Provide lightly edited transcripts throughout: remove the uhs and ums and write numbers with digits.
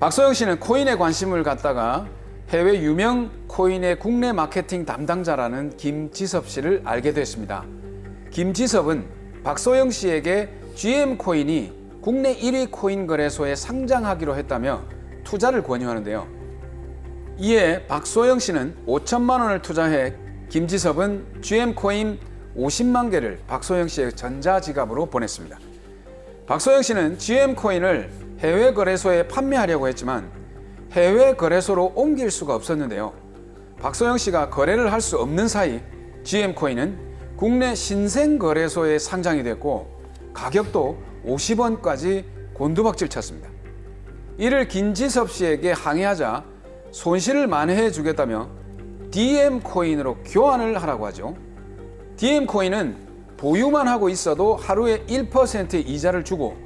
박소영 씨는 코인에 관심을 갖다가 해외 유명 코인의 국내 마케팅 담당자라는 김지섭 씨를 알게 됐습니다. 김지섭은 박소영 씨에게 GM 코인이 국내 1위 코인 거래소에 상장하기로 했다며 투자를 권유하는데요. 이에 박소영 씨는 5천만 원을 투자해 김지섭은 GM 코인 50만 개를 박소영 씨의 전자지갑으로 보냈습니다. 박소영 씨는 GM 코인을 해외 거래소에 판매하려고 했지만 해외 거래소로 옮길 수가 없었는데요. 박소영 씨가 거래를 할 수 없는 사이 GM 코인은 국내 신생 거래소에 상장이 됐고 가격도 50원까지 곤두박질 쳤습니다. 이를 김지섭 씨에게 항의하자 손실을 만회해 주겠다며 DM 코인으로 교환을 하라고 하죠. DM 코인은 보유만 하고 있어도 하루에 1%의 이자를 주고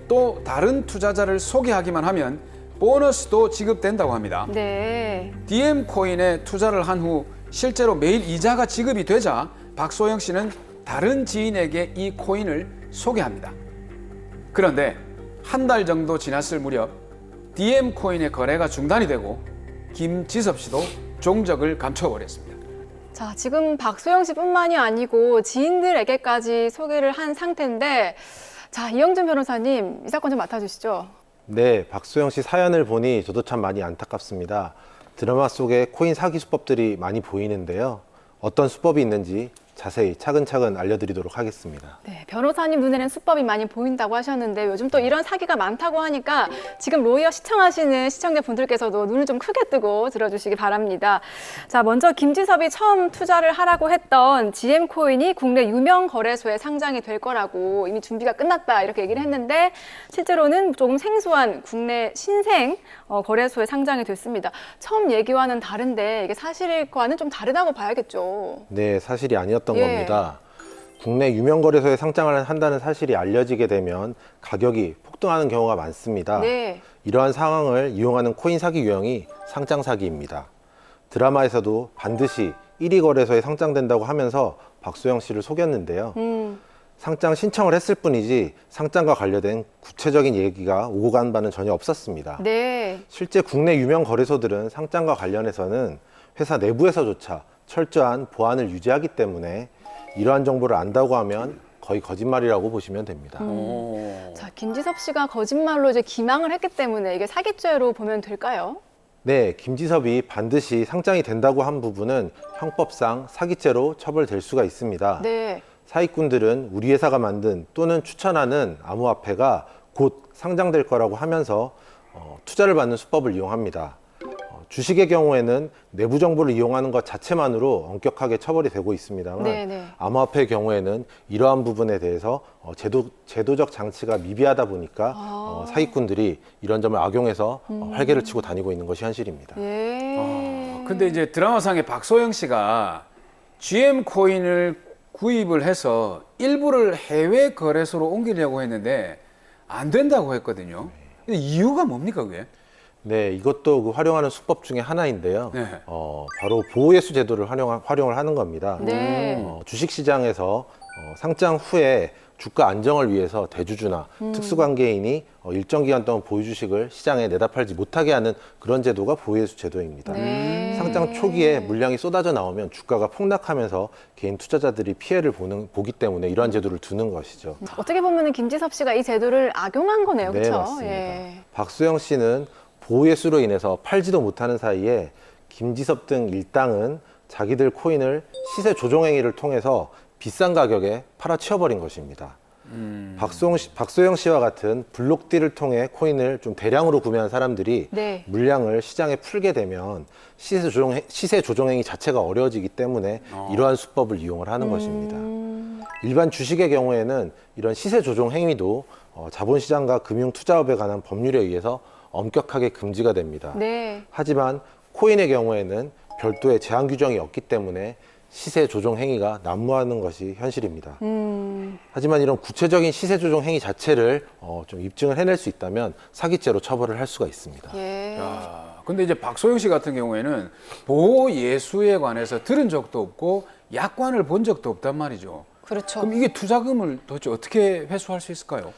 또 다른 투자자를 소개하기만 하면 보너스도 지급된다고 합니다. 네. DM 코인에 투자를 한 후 실제로 매일 이자가 지급이 되자 박소영 씨는 다른 지인에게 이 코인을 소개합니다. 그런데 한 달 정도 지났을 무렵 DM 코인의 거래가 중단이 되고 김지섭 씨도 종적을 감춰버렸습니다. 자, 지금 박소영 씨뿐만이 아니고 지인들에게까지 소개를 한 상태인데, 자, 이영준 변호사님, 이 사건 좀 맡아주시죠. 네, 박소영 씨 사연을 보니 저도 참 많이 안타깝습니다. 드라마 속에 코인 사기 수법들이 많이 보이는데요. 어떤 수법이 있는지 자세히 차근차근 알려드리도록 하겠습니다. 네, 변호사님 눈에는 수법이 많이 보인다고 하셨는데 요즘 또 이런 사기가 많다고 하니까 지금 로이어 시청하시는 시청자분들께서도 눈을 좀 크게 뜨고 들어주시기 바랍니다. 자, 먼저 김지섭이 처음 투자를 하라고 했던 GM코인이 국내 유명 거래소에 상장이 될 거라고 이미 준비가 끝났다 이렇게 얘기를 했는데 실제로는 조금 생소한 국내 신생 거래소에 상장이 됐습니다. 처음 얘기와는 다른데 이게 사실과는 좀 다르다고 봐야겠죠. 네, 사실이 아니었던 예. 겁니다. 국내 유명 거래소에 상장을 한다는 사실이 알려지게 되면 가격이 폭등하는 경우가 많습니다. 네. 이러한 상황을 이용하는 코인 사기 유형이 상장 사기입니다. 드라마에서도 반드시 1위 거래소에 상장된다고 하면서 박소영 씨를 속였는데요. 상장 신청을 했을 뿐이지 상장과 관련된 구체적인 얘기가 오고 간 바는 전혀 없었습니다. 네. 실제 국내 유명 거래소들은 상장과 관련해서는 회사 내부에서조차 철저한 보안을 유지하기 때문에 이러한 정보를 안다고 하면 거의 거짓말이라고 보시면 됩니다. 자, 김지섭 씨가 거짓말로 이제 기망을 했기 때문에 이게 사기죄로 보면 될까요? 네, 김지섭이 반드시 상장이 된다고 한 부분은 형법상 사기죄로 처벌될 수가 있습니다. 네. 사기꾼들은 우리 회사가 만든 또는 추천하는 암호화폐가 곧 상장될 거라고 하면서 투자를 받는 수법을 이용합니다. 주식의 경우에는 내부 정보를 이용하는 것 자체만으로 엄격하게 처벌이 되고 있습니다만 네네. 암호화폐의 경우에는 이러한 부분에 대해서 제도적 장치가 미비하다 보니까 사기꾼들이 이런 점을 악용해서 활개를 치고 다니고 있는 것이 현실입니다. 예. 근데 이제 드라마상에 박소영 씨가 GM 코인을 구입을 해서 일부를 해외 거래소로 옮기려고 했는데 안 된다고 했거든요. 근데 이유가 뭡니까 그게? 네, 이것도 그 활용하는 수법 중에 하나인데요. 네. 바로 보호예수 제도를 활용을 하는 겁니다. 네. 주식시장에서 상장 후에 주가 안정을 위해서 대주주나 특수관계인이 일정 기간 동안 보유 주식을 시장에 내다 팔지 못하게 하는 그런 제도가 보호예수 제도입니다. 네. 상장 초기에 물량이 쏟아져 나오면 주가가 폭락하면서 개인 투자자들이 피해를 보기 때문에 이러한 제도를 두는 것이죠. 어떻게 보면 김지섭 씨가 이 제도를 악용한 거네요. 네, 그렇죠? 맞습니다. 박소영 씨는 보호예수로 인해서 팔지도 못하는 사이에 김지섭 등 일당은 자기들 코인을 시세 조정 행위를 통해서 비싼 가격에 팔아치워버린 것입니다. 박소영 씨와 같은 블록딜을 통해 코인을 좀 대량으로 구매한 사람들이 네. 물량을 시장에 풀게 되면 시세 조정 행위 자체가 어려워지기 때문에 이러한 수법을 이용을 하는 것입니다. 일반 주식의 경우에는 이런 시세 조정 행위도 자본시장과 금융투자업에 관한 법률에 의해서 엄격하게 금지가 됩니다. 네. 하지만 코인의 경우에는 별도의 제한 규정이 없기 때문에 시세 조정 행위가 난무하는 것이 현실입니다. 하지만 이런 구체적인 시세 조정 행위 자체를 좀 입증을 해낼 수 있다면 사기죄로 처벌을 할 수가 있습니다. 예. 야, 근데 이제 박소영 씨 같은 경우에는 보호 예수에 관해서 들은 적도 없고 약관을 본 적도 없단 말이죠. 그렇죠. 그럼 이게 투자금을 도대체 어떻게 회수할 수 있을까요?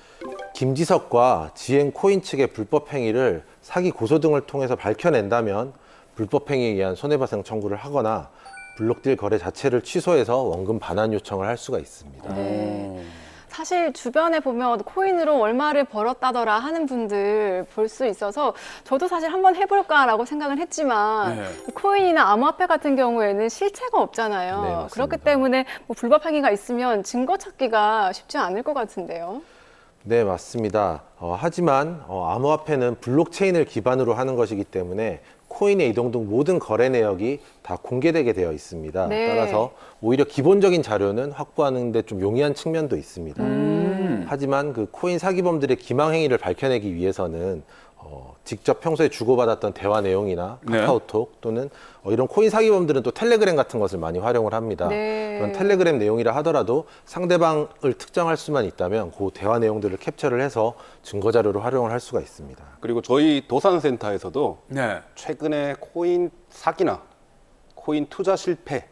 김지섭과 지행 코인 측의 불법 행위를 사기 고소 등을 통해서 밝혀낸다면 불법 행위에 의한 손해배상 청구를 하거나 블록딜 거래 자체를 취소해서 원금 반환 요청을 할 수가 있습니다. 네. 사실 주변에 보면 코인으로 얼마를 벌었다더라 하는 분들 볼 수 있어서 저도 사실 한번 해볼까라고 생각을 했지만 네. 코인이나 암호화폐 같은 경우에는 실체가 없잖아요. 네, 맞습니다. 그렇기 때문에 뭐 불법 행위가 있으면 증거 찾기가 쉽지 않을 것 같은데요. 네, 맞습니다. 하지만 암호화폐는 블록체인을 기반으로 하는 것이기 때문에 코인의 이동 등 모든 거래 내역이 다 공개되게 되어 있습니다. 네. 따라서 오히려 기본적인 자료는 확보하는 데 좀 용이한 측면도 있습니다. 하지만 그 코인 사기범들의 기망 행위를 밝혀내기 위해서는 직접 평소에 주고받았던 대화 내용이나 네. 카카오톡 또는 이런 코인 사기범들은 또 텔레그램 같은 것을 많이 활용을 합니다. 네. 그런 텔레그램 내용이라 하더라도 상대방을 특정할 수만 있다면 그 대화 내용들을 캡처를 해서 증거 자료로 활용을 할 수가 있습니다. 그리고 저희 도산센터에서도 네. 최근에 코인 사기나 코인 투자 실패로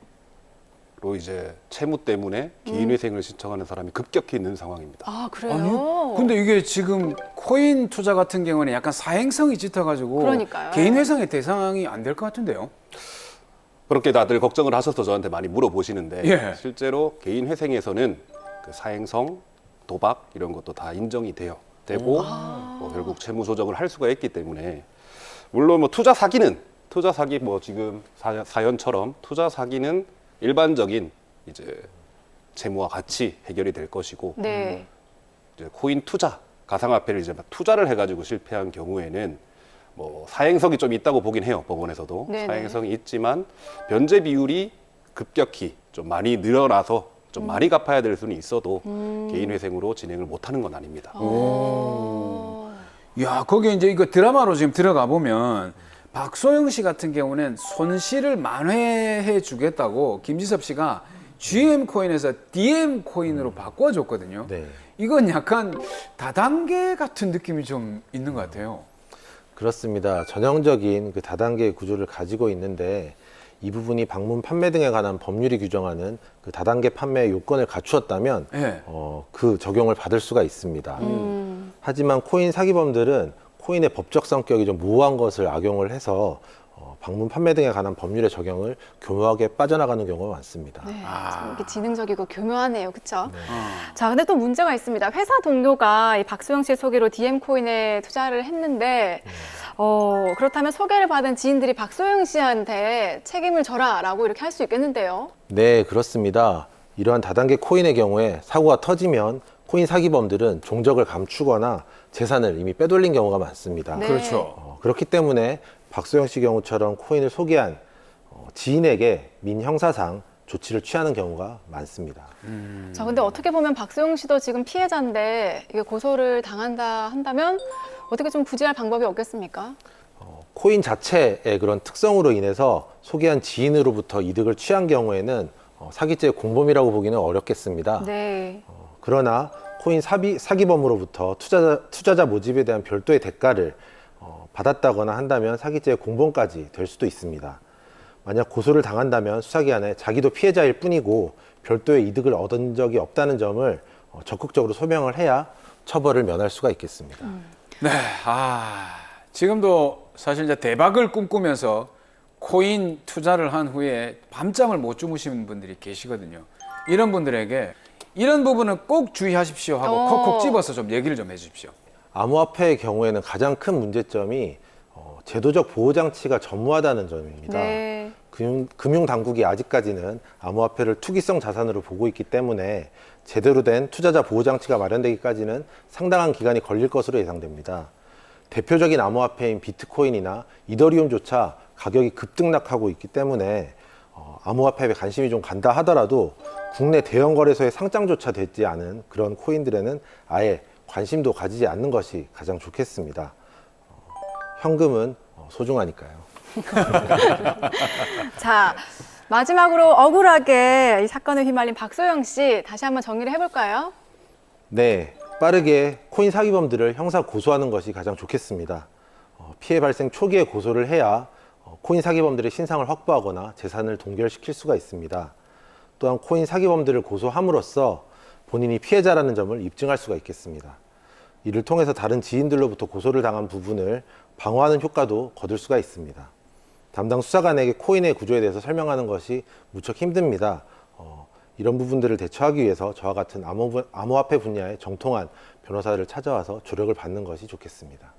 이제 채무 때문에 개인회생을 신청하는 사람이 급격히 있는 상황입니다. 아, 그래요? 아니요. 근데 이게 지금 코인 투자 같은 경우는 약간 사행성이 짙어가지고 그러니까요. 개인 회상의 대상이 안 될 것 같은데요. 그렇게 다들 걱정을 하셔서 저한테 많이 물어보시는데 예. 실제로 개인회생에서는 그 사행성, 도박 이런 것도 다 인정이 되고 뭐 결국 채무 조정을 할 수가 있기 때문에 물론 뭐 투자 사기 뭐 지금 사연처럼 투자 사기는 일반적인 이제 채무와 같이 해결이 될 것이고 네. 이제 코인 투자, 가상화폐를 이제 막 투자를 해가지고 실패한 경우에는 뭐 사행성이 좀 있다고 보긴 해요. 법원에서도 네네. 사행성이 있지만 변제 비율이 급격히 좀 많이 늘어나서 좀 많이 갚아야 될 수는 있어도 개인회생으로 진행을 못하는 건 아닙니다. 야, 거기에 이제 이거 드라마로 지금 들어가 보면 박소영 씨 같은 경우는 손실을 만회해 주겠다고 김지섭 씨가 GM 코인에서 DM 코인으로 바꿔줬거든요. 네. 이건 약간 다단계 같은 느낌이 좀 있는 것 같아요. 그렇습니다. 전형적인 그 다단계 구조를 가지고 있는데 이 부분이 방문 판매 등에 관한 법률이 규정하는 그 다단계 판매 요건을 갖추었다면 네. 그 적용을 받을 수가 있습니다. 하지만 코인 사기범들은 코인의 법적 성격이 좀 모호한 것을 악용을 해서 방문 판매 등에 관한 법률의 적용을 교묘하게 빠져나가는 경우가 많습니다. 네, 참 이렇게 지능적이고 교묘하네요, 그렇죠? 네. 자, 근데 또 문제가 있습니다. 회사 동료가 이 박소영 씨 소개로 DM 코인에 투자를 했는데, 그렇다면 소개를 받은 지인들이 박소영 씨한테 책임을 져라라고 이렇게 할 수 있겠는데요? 네, 그렇습니다. 이러한 다단계 코인의 경우에 사고가 터지면 코인 사기범들은 종적을 감추거나 재산을 이미 빼돌린 경우가 많습니다. 네. 그렇죠. 그렇기 때문에 박소영 씨 경우처럼 코인을 소개한 지인에게 민형사상 조치를 취하는 경우가 많습니다. 자, 근데 어떻게 보면 박소영 씨도 지금 피해자인데 이게 고소를 당한다 한다면 어떻게 좀 구제할 방법이 없겠습니까? 코인 자체의 그런 특성으로 인해서 소개한 지인으로부터 이득을 취한 경우에는 사기죄 공범이라고 보기는 어렵겠습니다. 네. 그러나 코인 사기범으로부터 투자자 모집에 대한 별도의 대가를 받았다거나 한다면 사기죄 공범까지 될 수도 있습니다. 만약 고소를 당한다면 수사기관에 자기도 피해자일 뿐이고 별도의 이득을 얻은 적이 없다는 점을 적극적으로 소명을 해야 처벌을 면할 수가 있겠습니다. 네, 지금도 사실 이제 대박을 꿈꾸면서 코인 투자를 한 후에 밤잠을 못 주무시는 분들이 계시거든요. 이런 분들에게 이런 부분은 꼭 주의하십시오 하고 콕콕 집어서 좀 얘기를 좀 해주십시오. 암호화폐의 경우에는 가장 큰 문제점이 제도적 보호장치가 전무하다는 점입니다. 네. 금융당국이 아직까지는 암호화폐를 투기성 자산으로 보고 있기 때문에 제대로 된 투자자 보호장치가 마련되기까지는 상당한 기간이 걸릴 것으로 예상됩니다. 대표적인 암호화폐인 비트코인이나 이더리움조차 가격이 급등락하고 있기 때문에 암호화폐에 관심이 좀 간다 하더라도 국내 대형 거래소의 상장조차 되지 않은 그런 코인들에는 아예 관심도 가지지 않는 것이 가장 좋겠습니다. 현금은 소중하니까요. 자, 마지막으로 억울하게 이 사건에 휘말린 박소영 씨 다시 한번 정리를 해볼까요? 네, 빠르게 코인 사기범들을 형사 고소하는 것이 가장 좋겠습니다. 피해 발생 초기에 고소를 해야 코인 사기범들의 신상을 확보하거나 재산을 동결시킬 수가 있습니다. 또한 코인 사기범들을 고소함으로써 본인이 피해자라는 점을 입증할 수가 있겠습니다. 이를 통해서 다른 지인들로부터 고소를 당한 부분을 방어하는 효과도 거둘 수가 있습니다. 담당 수사관에게 코인의 구조에 대해서 설명하는 것이 무척 힘듭니다. 이런 부분들을 대처하기 위해서 저와 같은 암호화폐 분야의 정통한 변호사를 찾아와서 조력을 받는 것이 좋겠습니다.